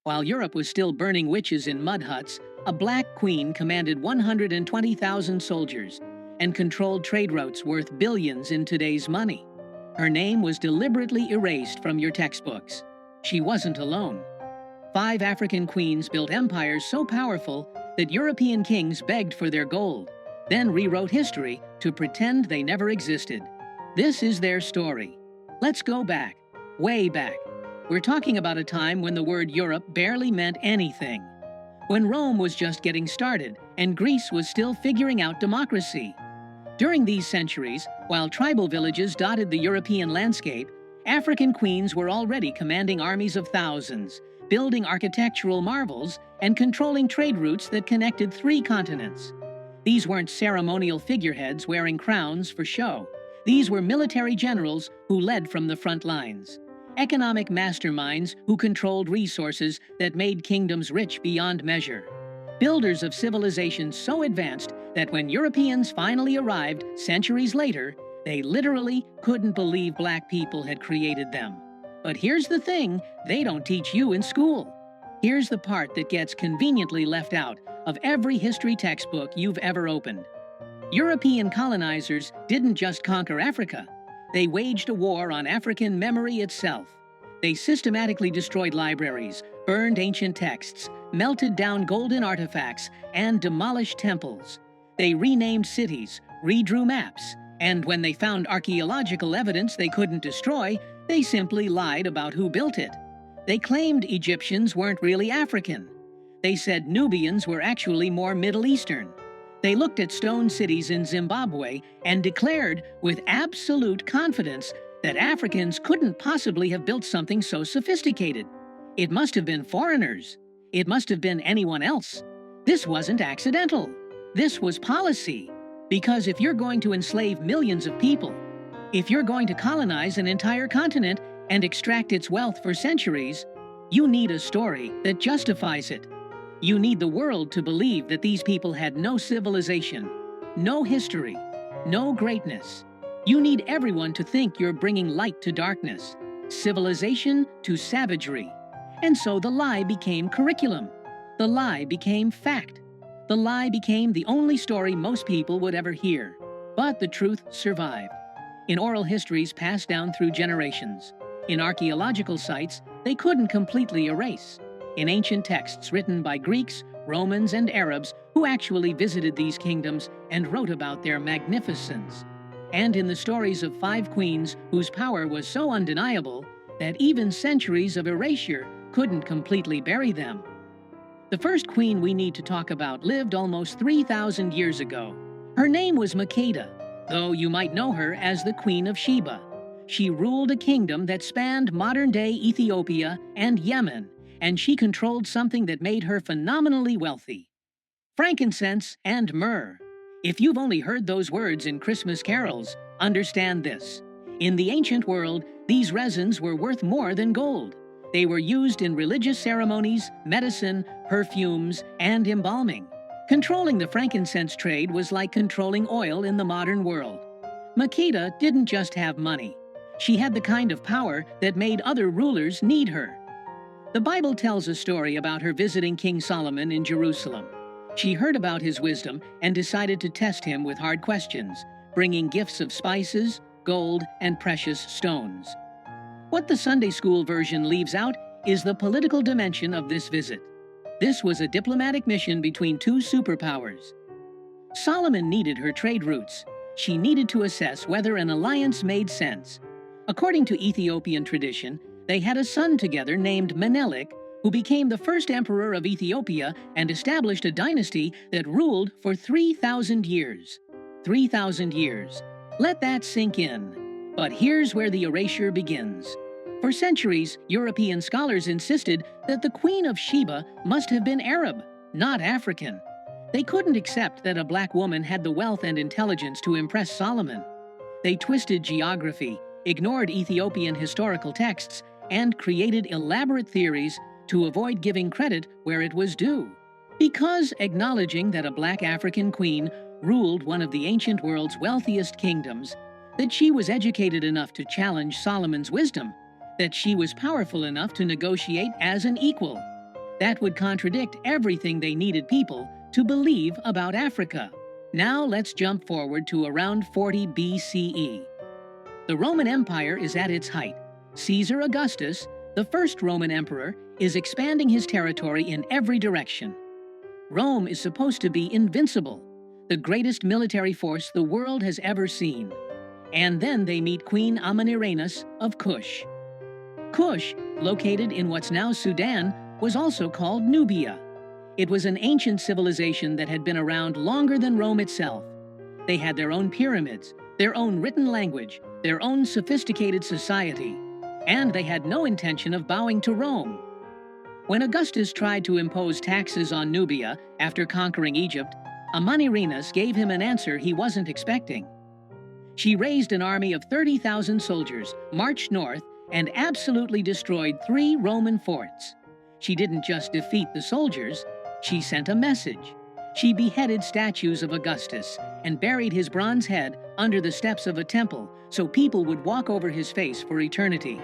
While Europe was still burning witches in mud huts, a black queen commanded 120,000 soldiers and controlled trade routes worth billions in today's money. Her name was deliberately erased from your textbooks. She wasn't alone. 5 African queens built empires so powerful that European kings begged for their gold, then rewrote history to pretend they never existed. This is their story. Let's go back, way back. We're talking about a time when the word Europe barely meant anything. When Rome was just getting started and Greece was still figuring out democracy. During these centuries, while tribal villages dotted the European landscape, African queens were already commanding armies of thousands, building architectural marvels, and controlling trade routes that connected 3 continents. These weren't ceremonial figureheads wearing crowns for show. These were military generals who led from the front lines. Economic masterminds who controlled resources that made kingdoms rich beyond measure. Builders of civilizations so advanced that when Europeans finally arrived centuries later, they literally couldn't believe black people had created them. But here's the thing they don't teach you in school. Here's the part that gets conveniently left out of every history textbook you've ever opened. European colonizers didn't just conquer Africa. They waged a war on African memory itself. They systematically destroyed libraries, burned ancient texts, melted down golden artifacts, and demolished temples. They renamed cities, redrew maps, and when they found archaeological evidence they couldn't destroy, they simply lied about who built it. They claimed Egyptians weren't really African. They said Nubians were actually more Middle Eastern. They looked at stone cities in Zimbabwe and declared with absolute confidence that Africans couldn't possibly have built something so sophisticated. It must have been foreigners. It must have been anyone else. This wasn't accidental. This was policy. Because if you're going to enslave millions of people, if you're going to colonize an entire continent and extract its wealth for centuries, you need a story that justifies it. You need the world to believe that these people had no civilization, no history, no greatness. You need everyone to think you're bringing light to darkness, civilization to savagery. And so the lie became curriculum. The lie became fact. The lie became the only story most people would ever hear. But the truth survived. In oral histories passed down through generations. In archaeological sites they couldn't completely erase. In ancient texts written by Greeks, Romans, and Arabs who actually visited these kingdoms and wrote about their magnificence. And in the stories of 5 queens whose power was so undeniable that even centuries of erasure couldn't completely bury them. The first queen we need to talk about lived almost 3,000 years ago. Her name was Makeda, though you might know her as the Queen of Sheba. She ruled a kingdom that spanned modern-day Ethiopia and Yemen, and she controlled something that made her phenomenally wealthy: frankincense and myrrh. If you've only heard those words in Christmas carols, understand this. In the ancient world, these resins were worth more than gold. They were used in religious ceremonies, medicine, perfumes, and embalming. Controlling the frankincense trade was like controlling oil in the modern world. Makeda didn't just have money. She had the kind of power that made other rulers need her. The Bible tells a story about her visiting King Solomon in Jerusalem. She heard about his wisdom and decided to test him with hard questions, bringing gifts of spices, gold, and precious stones. What the Sunday school version leaves out is the political dimension of this visit. This was a diplomatic mission between 2 superpowers. Solomon needed her trade routes. She needed to assess whether an alliance made sense. According to Ethiopian tradition, they had a son together named Menelik, who became the first emperor of Ethiopia and established a dynasty that ruled for 3,000 years. 3,000 years. Let that sink in. But here's where the erasure begins. For centuries, European scholars insisted that the Queen of Sheba must have been Arab, not African. They couldn't accept that a black woman had the wealth and intelligence to impress Solomon. They twisted geography, ignored Ethiopian historical texts, and created elaborate theories to avoid giving credit where it was due. Because acknowledging that a black African queen ruled one of the ancient world's wealthiest kingdoms, that she was educated enough to challenge Solomon's wisdom, that she was powerful enough to negotiate as an equal. That would contradict everything they needed people to believe about Africa. Now let's jump forward to around 40 BCE. The Roman Empire is at its height. Caesar Augustus, the first Roman emperor, is expanding his territory in every direction. Rome is supposed to be invincible, the greatest military force the world has ever seen. And then they meet Queen Amanirenas of Kush. Kush, located in what's now Sudan, was also called Nubia. It was an ancient civilization that had been around longer than Rome itself. They had their own pyramids, their own written language, their own sophisticated society, and they had no intention of bowing to Rome. When Augustus tried to impose taxes on Nubia after conquering Egypt, Amanirenas gave him an answer he wasn't expecting. She raised an army of 30,000 soldiers, marched north, and absolutely destroyed 3 Roman forts. She didn't just defeat the soldiers, she sent a message. She beheaded statues of Augustus and buried his bronze head under the steps of a temple so people would walk over his face for eternity.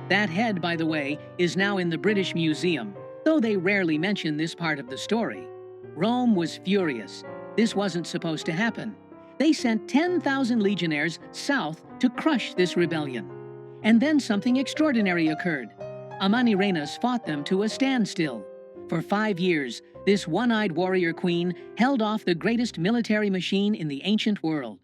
That head, by the way, is now in the British Museum, though they rarely mention this part of the story. Rome was furious. This wasn't supposed to happen. They sent 10,000 legionnaires south to crush this rebellion. And then something extraordinary occurred. Amanirenas fought them to a standstill. For 5 years, this one-eyed warrior queen held off the greatest military machine in the ancient world.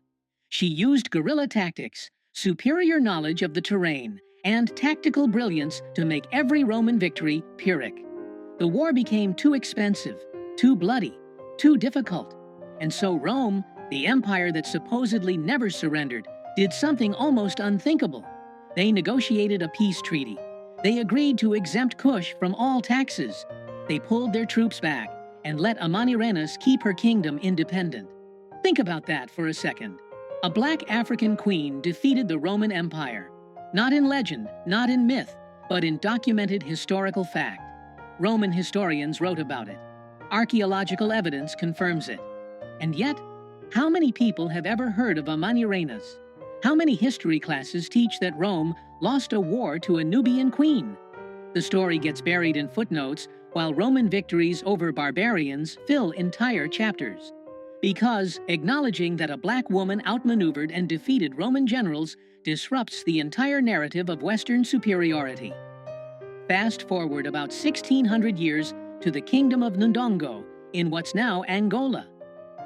She used guerrilla tactics, superior knowledge of the terrain, and tactical brilliance to make every Roman victory Pyrrhic. The war became too expensive, too bloody, too difficult. And so Rome, the empire that supposedly never surrendered, did something almost unthinkable. They negotiated a peace treaty. They agreed to exempt Kush from all taxes. They pulled their troops back and let Amanirenas keep her kingdom independent. Think about that for a second. A black African queen defeated the Roman Empire. Not in legend, not in myth, but in documented historical fact. Roman historians wrote about it. Archaeological evidence confirms it. And yet, how many people have ever heard of Amanirenas? How many history classes teach that Rome lost a war to a Nubian queen? The story gets buried in footnotes, while Roman victories over barbarians fill entire chapters. Because acknowledging that a black woman outmaneuvered and defeated Roman generals disrupts the entire narrative of Western superiority. Fast forward about 1,600 years to the Kingdom of Ndongo in what's now Angola.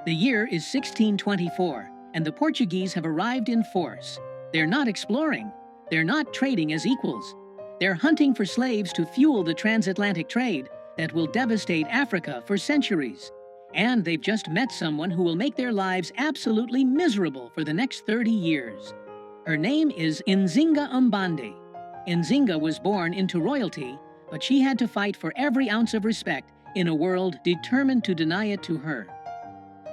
The year is 1624, and the Portuguese have arrived in force. They're not exploring. They're not trading as equals. They're hunting for slaves to fuel the transatlantic trade that will devastate Africa for centuries. And they've just met someone who will make their lives absolutely miserable for the next 30 years. Her name is Nzinga Mbande. Nzinga was born into royalty, but she had to fight for every ounce of respect in a world determined to deny it to her.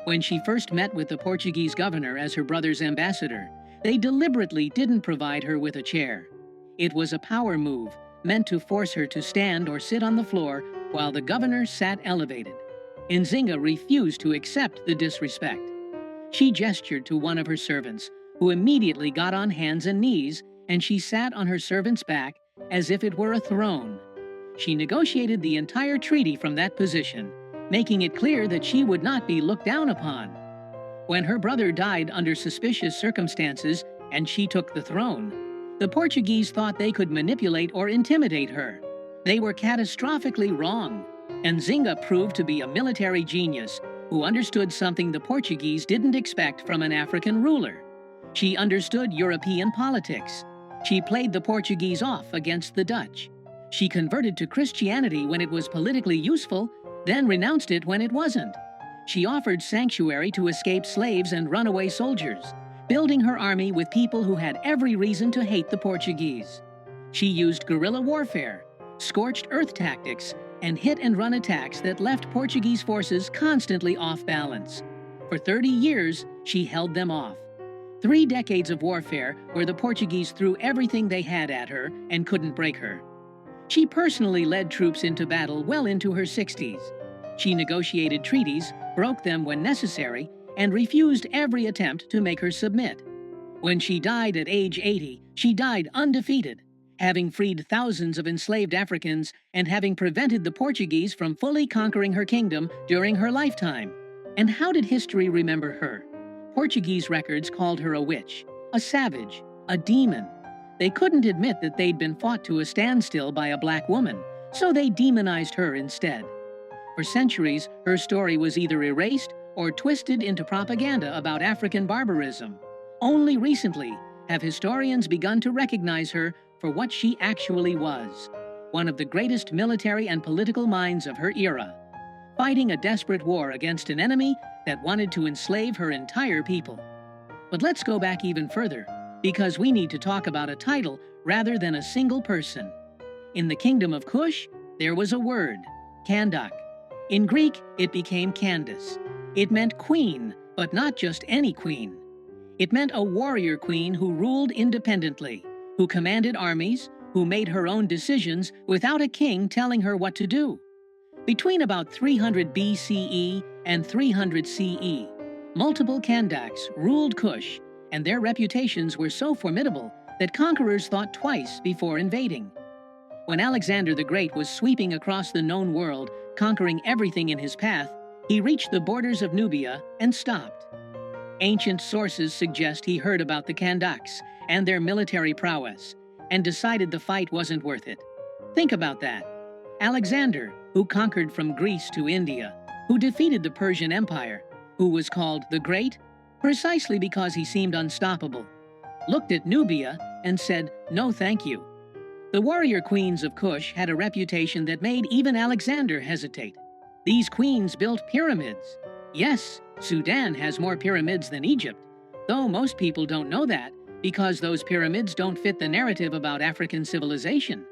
When she first met with the Portuguese governor as her brother's ambassador, they deliberately didn't provide her with a chair. It was a power move, meant to force her to stand or sit on the floor while the governor sat elevated. Nzinga refused to accept the disrespect. She gestured to one of her servants, who immediately got on hands and knees, and she sat on her servant's back as if it were a throne. She negotiated the entire treaty from that position, making it clear that she would not be looked down upon. When her brother died under suspicious circumstances and she took the throne, the Portuguese thought they could manipulate or intimidate her. They were catastrophically wrong, and Nzinga proved to be a military genius who understood something the Portuguese didn't expect from an African ruler. She understood European politics. She played the Portuguese off against the Dutch. She converted to Christianity when it was politically useful, then renounced it when it wasn't. She offered sanctuary to escaped slaves and runaway soldiers, building her army with people who had every reason to hate the Portuguese. She used guerrilla warfare, scorched earth tactics, and hit-and-run attacks that left Portuguese forces constantly off balance. For 30 years, she held them off. 3 decades of warfare where the Portuguese threw everything they had at her and couldn't break her. She personally led troops into battle well into her 60s. She negotiated treaties, broke them when necessary, and refused every attempt to make her submit. When she died at age 80, she died undefeated. having freed thousands of enslaved Africans and having prevented the Portuguese from fully conquering her kingdom during her lifetime. And how did history remember her? Portuguese records called her a witch, a savage, a demon. They couldn't admit that they'd been fought to a standstill by a black woman, so they demonized her instead. For centuries, her story was either erased or twisted into propaganda about African barbarism. Only recently have historians begun to recognize her for what she actually was, one of the greatest military and political minds of her era, fighting a desperate war against an enemy that wanted to enslave her entire people. But let's go back even further, because we need to talk about a title rather than a single person. In the kingdom of Kush, there was a word, Kandak. In Greek, it became Candace. It meant queen, but not just any queen. It meant a warrior queen who ruled independently, who commanded armies, who made her own decisions without a king telling her what to do. Between about 300 BCE and 300 CE, multiple Kandaks ruled Kush, and their reputations were so formidable that conquerors thought twice before invading. When Alexander the Great was sweeping across the known world, conquering everything in his path, he reached the borders of Nubia and stopped. Ancient sources suggest he heard about the Kandaks and their military prowess, and decided the fight wasn't worth it. Think about that. Alexander, who conquered from Greece to India, who defeated the Persian Empire, who was called the Great, precisely because he seemed unstoppable, looked at Nubia and said, "No thank you." The warrior queens of Kush had a reputation that made even Alexander hesitate. These queens built pyramids. Yes, Sudan has more pyramids than Egypt, though most people don't know that because those pyramids don't fit the narrative about African civilization.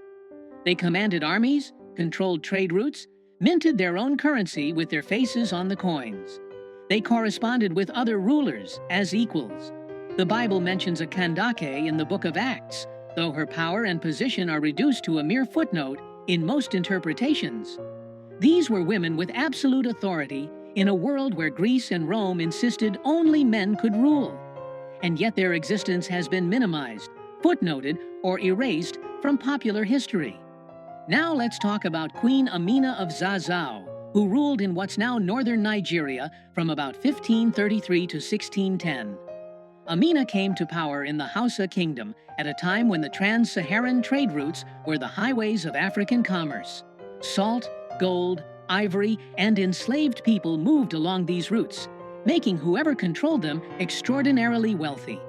They commanded armies, controlled trade routes, minted their own currency with their faces on the coins. They corresponded with other rulers as equals. The Bible mentions a Kandake in the book of Acts, though her power and position are reduced to a mere footnote in most interpretations. These were women with absolute authority in a world where Greece and Rome insisted only men could rule. And yet their existence has been minimized, footnoted, or erased from popular history. Now let's talk about Queen Amina of Zazzau, who ruled in what's now northern Nigeria from about 1533 to 1610. Amina came to power in the Hausa Kingdom at a time when the trans-Saharan trade routes were the highways of African commerce. Salt, gold, ivory, and enslaved people moved along these routes, making whoever controlled them extraordinarily wealthy.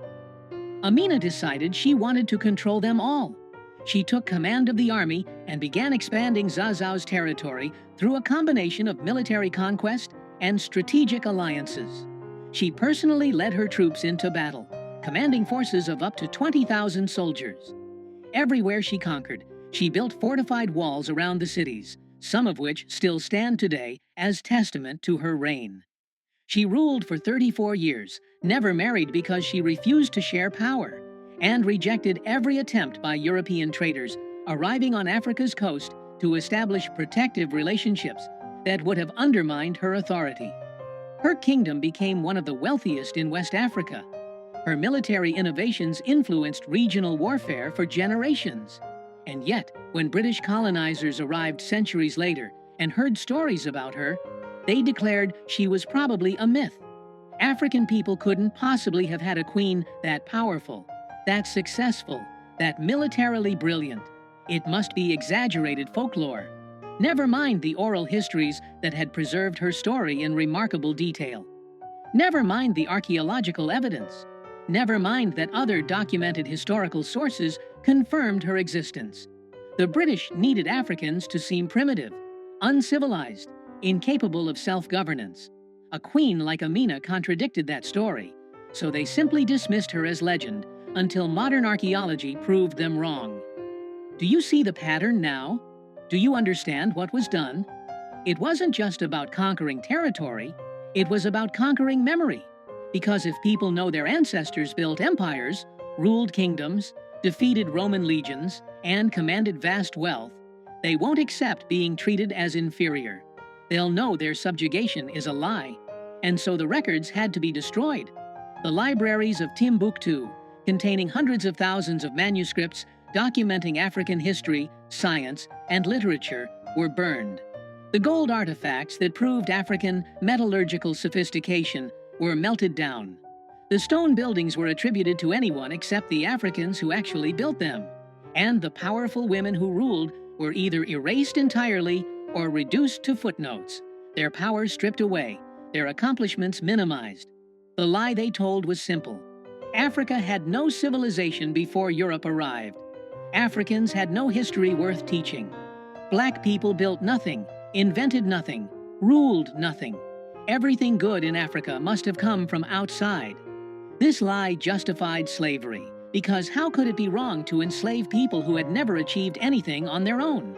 Amina decided she wanted to control them all. She took command of the army and began expanding Zazzau's territory through a combination of military conquest and strategic alliances. She personally led her troops into battle, commanding forces of up to 20,000 soldiers. Everywhere she conquered, she built fortified walls around the cities, some of which still stand today as testament to her reign. She ruled for 34 years, never married because she refused to share power, and rejected every attempt by European traders arriving on Africa's coast to establish protective relationships that would have undermined her authority. Her kingdom became one of the wealthiest in West Africa. Her military innovations influenced regional warfare for generations. And yet, when British colonizers arrived centuries later and heard stories about her, they declared she was probably a myth. African people couldn't possibly have had a queen that powerful, that successful, that militarily brilliant. It must be exaggerated folklore. Never mind the oral histories that had preserved her story in remarkable detail. Never mind the archaeological evidence. Never mind that other documented historical sources confirmed her existence. The British needed Africans to seem primitive, uncivilized, incapable of self-governance. A queen like Amina contradicted that story, so they simply dismissed her as legend until modern archaeology proved them wrong. Do you see the pattern now? Do you understand what was done? It wasn't just about conquering territory, it was about conquering memory. Because if people know their ancestors built empires, ruled kingdoms, defeated Roman legions, and commanded vast wealth, they won't accept being treated as inferior. They'll know their subjugation is a lie, and so the records had to be destroyed. The libraries of Timbuktu, containing hundreds of thousands of manuscripts, documenting African history, science, and literature were burned. The gold artifacts that proved African metallurgical sophistication were melted down. The stone buildings were attributed to anyone except the Africans who actually built them. And the powerful women who ruled were either erased entirely or reduced to footnotes, their power stripped away, their accomplishments minimized. The lie they told was simple. Africa had no civilization before Europe arrived. Africans had no history worth teaching. Black people built nothing, invented nothing, ruled nothing. Everything good in Africa must have come from outside. This lie justified slavery, because how could it be wrong to enslave people who had never achieved anything on their own?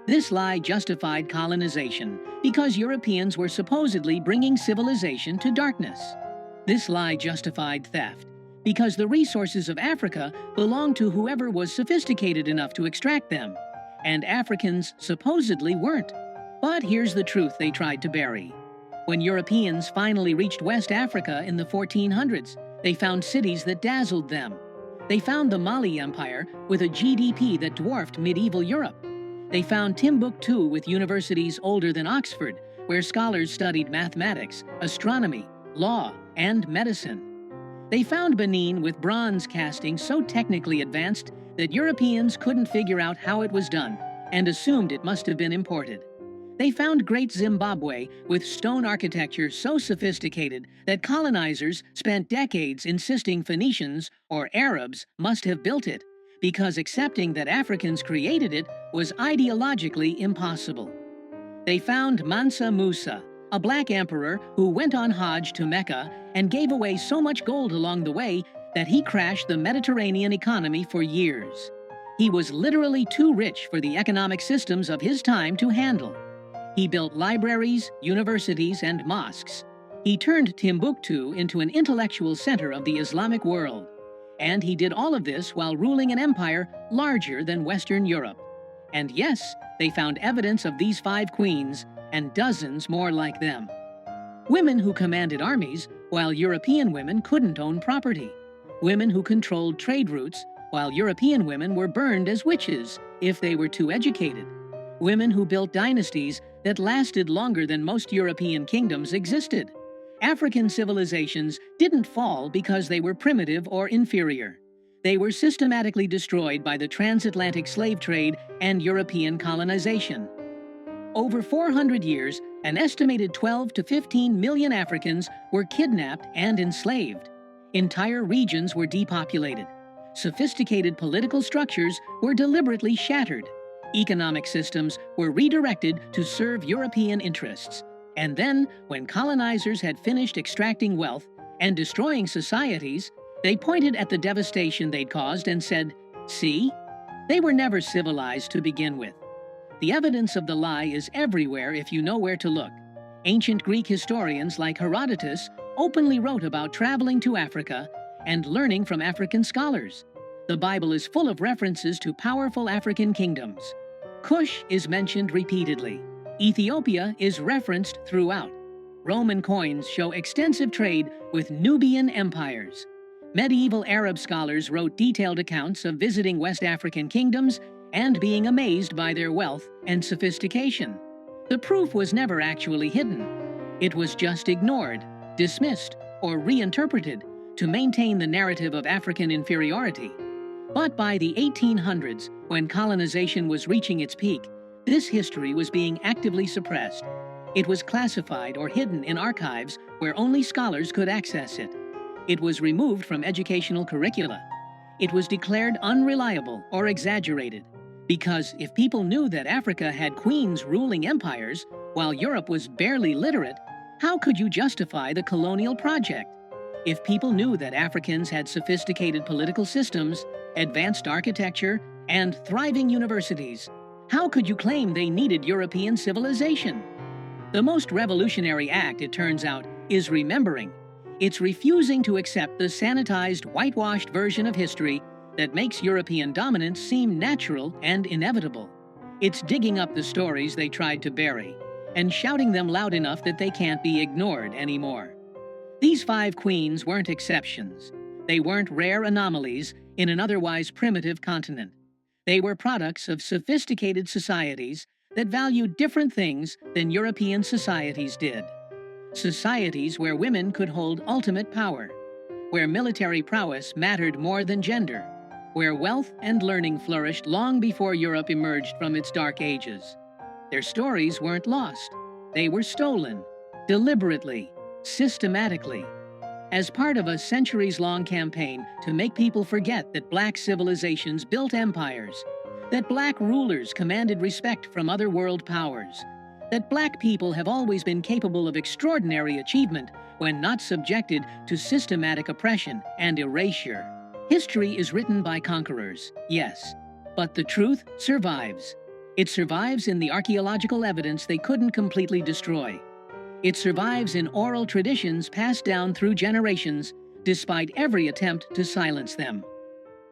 This lie justified colonization, because Europeans were supposedly bringing civilization to darkness. This lie justified theft, because the resources of Africa belonged to whoever was sophisticated enough to extract them, and Africans supposedly weren't. But here's the truth they tried to bury. When Europeans finally reached West Africa in the 1400s, they found cities that dazzled them. They found the Mali Empire with a GDP that dwarfed medieval Europe. They found Timbuktu with universities older than Oxford, where scholars studied mathematics, astronomy, law, and medicine. They found Benin with bronze casting so technically advanced that Europeans couldn't figure out how it was done and assumed it must have been imported. They found Great Zimbabwe with stone architecture so sophisticated that colonizers spent decades insisting Phoenicians or Arabs must have built it, because accepting that Africans created it was ideologically impossible. They found Mansa Musa, a black emperor who went on Hajj to Mecca and gave away so much gold along the way that he crashed the Mediterranean economy for years. He was literally too rich for the economic systems of his time to handle. He built libraries, universities, and mosques. He turned Timbuktu into an intellectual center of the Islamic world. And he did all of this while ruling an empire larger than Western Europe. And yes, they found evidence of these 5 queens and dozens more like them. Women who commanded armies, while European women couldn't own property. Women who controlled trade routes, while European women were burned as witches if they were too educated. Women who built dynasties that lasted longer than most European kingdoms existed. African civilizations didn't fall because they were primitive or inferior. They were systematically destroyed by the transatlantic slave trade and European colonization. Over 400 years, an estimated 12 to 15 million Africans were kidnapped and enslaved. Entire regions were depopulated. Sophisticated political structures were deliberately shattered. Economic systems were redirected to serve European interests. And then, when colonizers had finished extracting wealth and destroying societies, they pointed at the devastation they'd caused and said, "See? They were never civilized to begin with." The evidence of the lie is everywhere if you know where to look. Ancient Greek historians like Herodotus openly wrote about traveling to Africa and learning from African scholars. The Bible is full of references to powerful African kingdoms. Kush is mentioned repeatedly. Ethiopia is referenced throughout. Roman coins show extensive trade with Nubian empires. Medieval Arab scholars wrote detailed accounts of visiting West African kingdoms and being amazed by their wealth and sophistication. The proof was never actually hidden. It was just ignored, dismissed, or reinterpreted to maintain the narrative of African inferiority. But by the 1800s, when colonization was reaching its peak, this history was being actively suppressed. It was classified or hidden in archives where only scholars could access it. It was removed from educational curricula. It was declared unreliable or exaggerated. Because if people knew that Africa had queens ruling empires, while Europe was barely literate, how could you justify the colonial project? If people knew that Africans had sophisticated political systems, advanced architecture, and thriving universities, how could you claim they needed European civilization? The most revolutionary act, it turns out, is remembering. It's refusing to accept the sanitized, whitewashed version of history that makes European dominance seem natural and inevitable. It's digging up the stories they tried to bury and shouting them loud enough that they can't be ignored anymore. These 5 queens weren't exceptions. They weren't rare anomalies in an otherwise primitive continent. They were products of sophisticated societies that valued different things than European societies did. Societies where women could hold ultimate power, where military prowess mattered more than gender, where wealth and learning flourished long before Europe emerged from its dark ages. Their stories weren't lost. They were stolen, deliberately, systematically, as part of a centuries-long campaign to make people forget that black civilizations built empires, that black rulers commanded respect from other world powers, that black people have always been capable of extraordinary achievement when not subjected to systematic oppression and erasure. History is written by conquerors, yes, but the truth survives. It survives in the archaeological evidence they couldn't completely destroy. It survives in oral traditions passed down through generations, despite every attempt to silence them.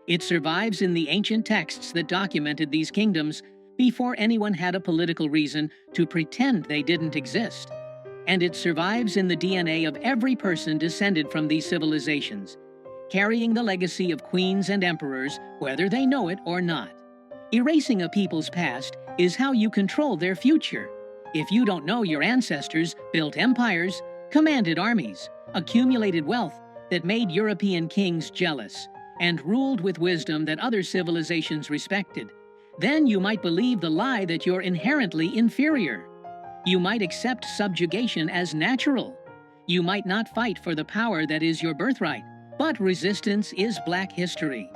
It survives in the ancient texts that documented these kingdoms before anyone had a political reason to pretend they didn't exist. And it survives in the DNA of every person descended from these civilizations, carrying the legacy of queens and emperors, whether they know it or not. Erasing a people's past is how you control their future. If you don't know your ancestors built empires, commanded armies, accumulated wealth that made European kings jealous, and ruled with wisdom that other civilizations respected, then you might believe the lie that you're inherently inferior. You might accept subjugation as natural. You might not fight for the power that is your birthright, but resistance is black history.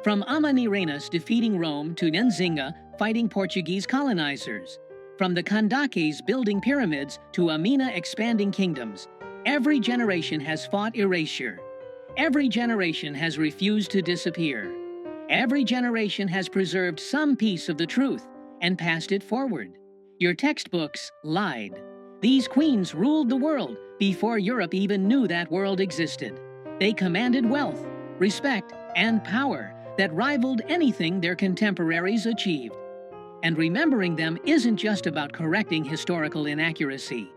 From Amanirenas defeating Rome to Nzinga fighting Portuguese colonizers, from the Kandakes building pyramids to Amina expanding kingdoms, every generation has fought erasure. Every generation has refused to disappear. Every generation has preserved some piece of the truth and passed it forward. Your textbooks lied. These queens ruled the world before Europe even knew that world existed. They commanded wealth, respect, and power that rivaled anything their contemporaries achieved. And remembering them isn't just about correcting historical inaccuracy.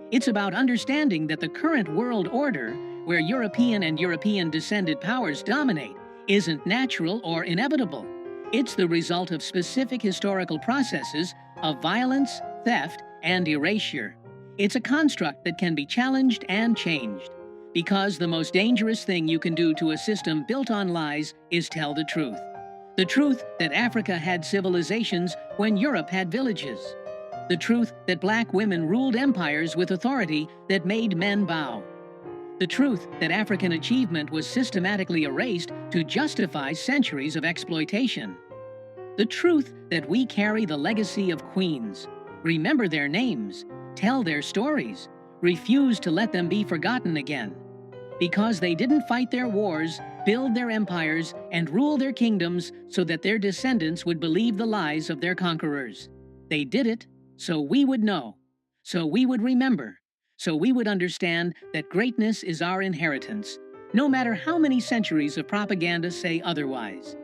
It's about understanding that the current world order, where European and European-descended powers dominate, isn't natural or inevitable. It's the result of specific historical processes of violence, theft, and erasure. It's a construct that can be challenged and changed. Because the most dangerous thing you can do to a system built on lies is tell the truth. The truth that Africa had civilizations when Europe had villages. The truth that black women ruled empires with authority that made men bow. The truth that African achievement was systematically erased to justify centuries of exploitation. The truth that we carry the legacy of queens, remember their names, tell their stories, refuse to let them be forgotten again. Because they didn't fight their wars, build their empires, and rule their kingdoms so that their descendants would believe the lies of their conquerors. They did it so we would know, so we would remember, so we would understand that greatness is our inheritance, no matter how many centuries of propaganda say otherwise.